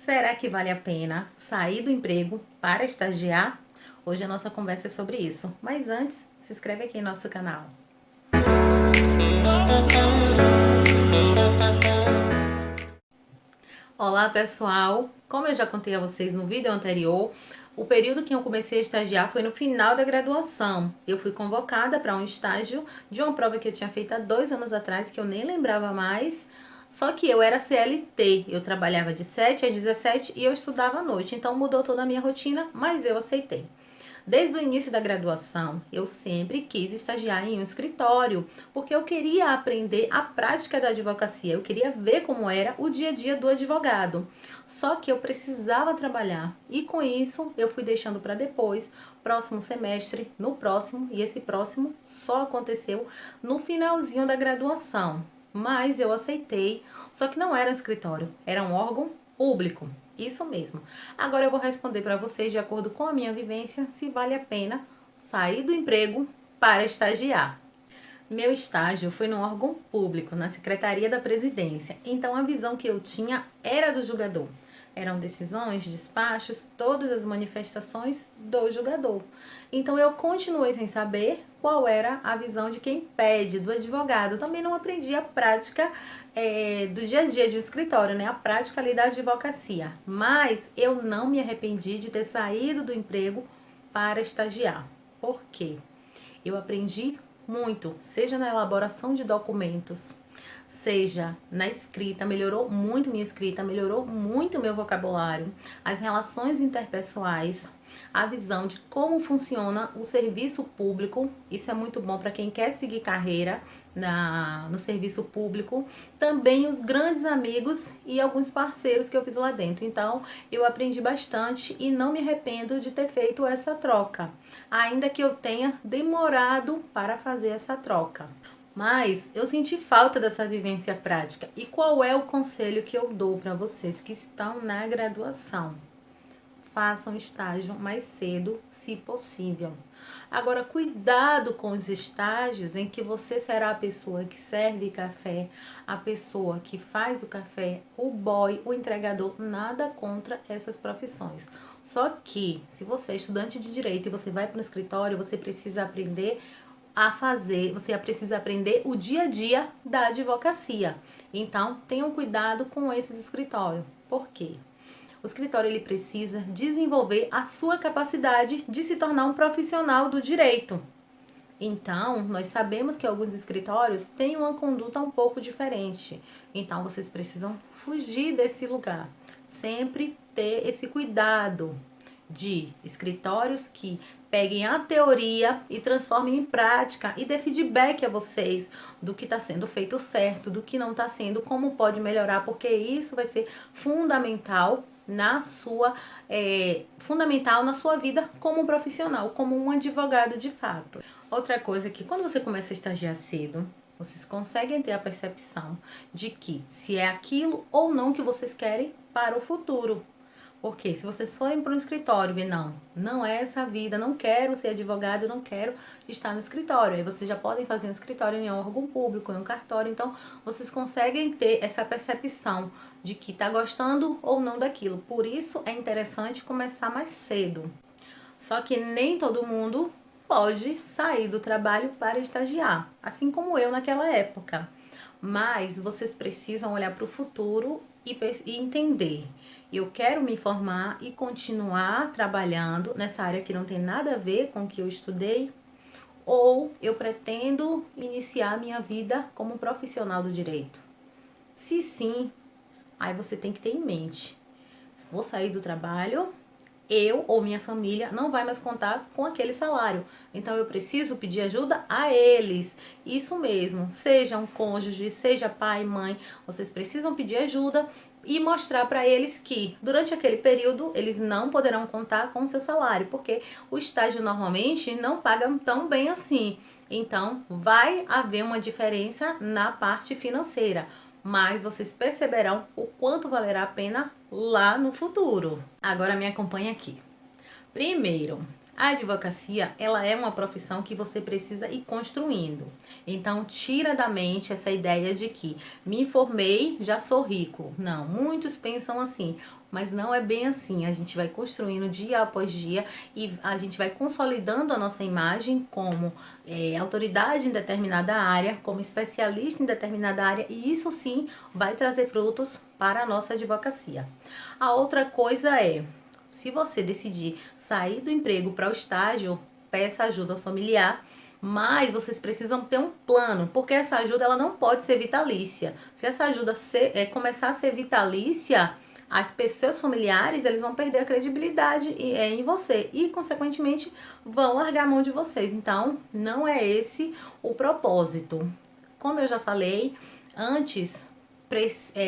Será que vale a pena sair do emprego para estagiar? Hoje a nossa conversa é sobre isso. Mas antes, se inscreve aqui no nosso canal. Olá, pessoal! Como eu já contei a vocês no vídeo anterior, o período que eu comecei a estagiar foi no final da graduação. Eu fui convocada para um estágio de uma prova que eu tinha feito há 2 anos atrás, que eu nem lembrava mais. Só que eu era CLT, eu trabalhava de 7 às 17 e eu estudava à noite. Então mudou toda a minha rotina, mas eu aceitei. Desde o início da graduação, eu sempre quis estagiar em um escritório, porque eu queria aprender a prática da advocacia, eu queria ver como era o dia a dia do advogado. Só que eu precisava trabalhar e com isso eu fui deixando para depois, próximo semestre, no próximo, e esse próximo só aconteceu no finalzinho da graduação. Mas eu aceitei, só que não era um escritório, era um órgão público. Isso mesmo. Agora eu vou responder para vocês, de acordo com a minha vivência, se vale a pena sair do emprego para estagiar. Meu estágio foi no órgão público, na Secretaria da Presidência. Então a visão que eu tinha era do julgador. Eram decisões, despachos, todas as manifestações do julgador. Então eu continuei sem saber qual era a visão de quem pede, do advogado. Também não aprendi a prática do dia a dia de um escritório, né? A prática ali da advocacia. Mas eu não me arrependi de ter saído do emprego para estagiar. Por quê? Eu aprendi muito, seja na elaboração de documentos, seja na escrita, melhorou muito minha escrita, melhorou muito meu vocabulário, as relações interpessoais, a visão de como funciona o serviço público. Isso é muito bom para quem quer seguir carreira no serviço público. Também os grandes amigos e alguns parceiros que eu fiz lá dentro. Então, eu aprendi bastante e não me arrependo de ter feito essa troca, ainda que eu tenha demorado para fazer essa troca. Mas eu senti falta dessa vivência prática. E qual é o conselho que eu dou para vocês que estão na graduação? Façam estágio mais cedo, se possível. Agora, cuidado com os estágios em que você será a pessoa que serve café, a pessoa que faz o café, o boy, o entregador. Nada contra essas profissões. Só que, se você é estudante de direito e você vai para o escritório, você precisa aprender a fazer, você precisa aprender o dia a dia da advocacia. Então, tenham cuidado com esses escritórios. Por quê? O escritório ele precisa desenvolver a sua capacidade de se tornar um profissional do direito. Então, nós sabemos que alguns escritórios têm uma conduta um pouco diferente. Então, vocês precisam fugir desse lugar. Sempre ter esse cuidado de escritórios que peguem a teoria e transformem em prática e dê feedback a vocês do que está sendo feito certo, do que não está sendo, como pode melhorar, porque isso vai ser fundamental na sua vida como profissional, como um advogado de fato. Outra coisa é que quando você começa a estagiar cedo, vocês conseguem ter a percepção de que se é aquilo ou não que vocês querem para o futuro. Porque se vocês forem para um escritório e não é essa vida, não quero ser advogado, não quero estar no escritório. Aí vocês já podem fazer um escritório em um órgão público, em um cartório. Então, vocês conseguem ter essa percepção de que está gostando ou não daquilo. Por isso, é interessante começar mais cedo. Só que nem todo mundo pode sair do trabalho para estagiar, assim como eu naquela época. Mas vocês precisam olhar para o futuro e entender. Eu quero me formar e continuar trabalhando nessa área que não tem nada a ver com o que eu estudei, ou eu pretendo iniciar minha vida como profissional do direito? Se sim, aí você tem que ter em mente: vou sair do trabalho, eu ou minha família não vai mais contar com aquele salário. Então eu preciso pedir ajuda a eles. Isso mesmo, sejam cônjuges, seja pai, mãe, vocês precisam pedir ajuda e mostrar para eles que durante aquele período eles não poderão contar com o seu salário, porque o estágio normalmente não paga tão bem assim. Então vai haver uma diferença na parte financeira, mas vocês perceberão o quanto valerá a pena lá no futuro. Agora me acompanha aqui. Primeiro, A advocacia, ela é uma profissão que você precisa ir construindo. Então, tira da mente essa ideia de que me formei, já sou rico. Não, muitos pensam assim, mas não é bem assim. A gente vai construindo dia após dia e a gente vai consolidando a nossa imagem como autoridade em determinada área, como especialista em determinada área, e isso sim vai trazer frutos para a nossa advocacia. A outra coisa é, se você decidir sair do emprego para o estágio, peça ajuda familiar, mas vocês precisam ter um plano, porque essa ajuda ela não pode ser vitalícia. Se essa ajuda começar a ser vitalícia, as pessoas familiares eles vão perder a credibilidade em você e, consequentemente, vão largar a mão de vocês. Então, não é esse o propósito. Como eu já falei antes,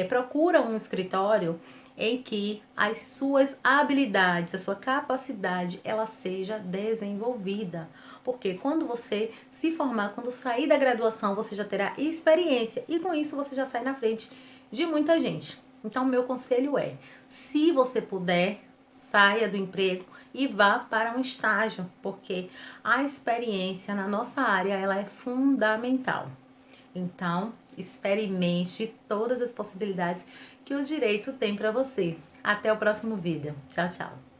procura um escritório em que as suas habilidades, a sua capacidade, ela seja desenvolvida. Porque quando você se formar, quando sair da graduação, você já terá experiência e com isso você já sai na frente de muita gente. Então, meu conselho é, se você puder, saia do emprego e vá para um estágio, porque a experiência na nossa área, ela é fundamental. Então, experimente todas as possibilidades que o direito tem para você. Até o próximo vídeo. Tchau, tchau.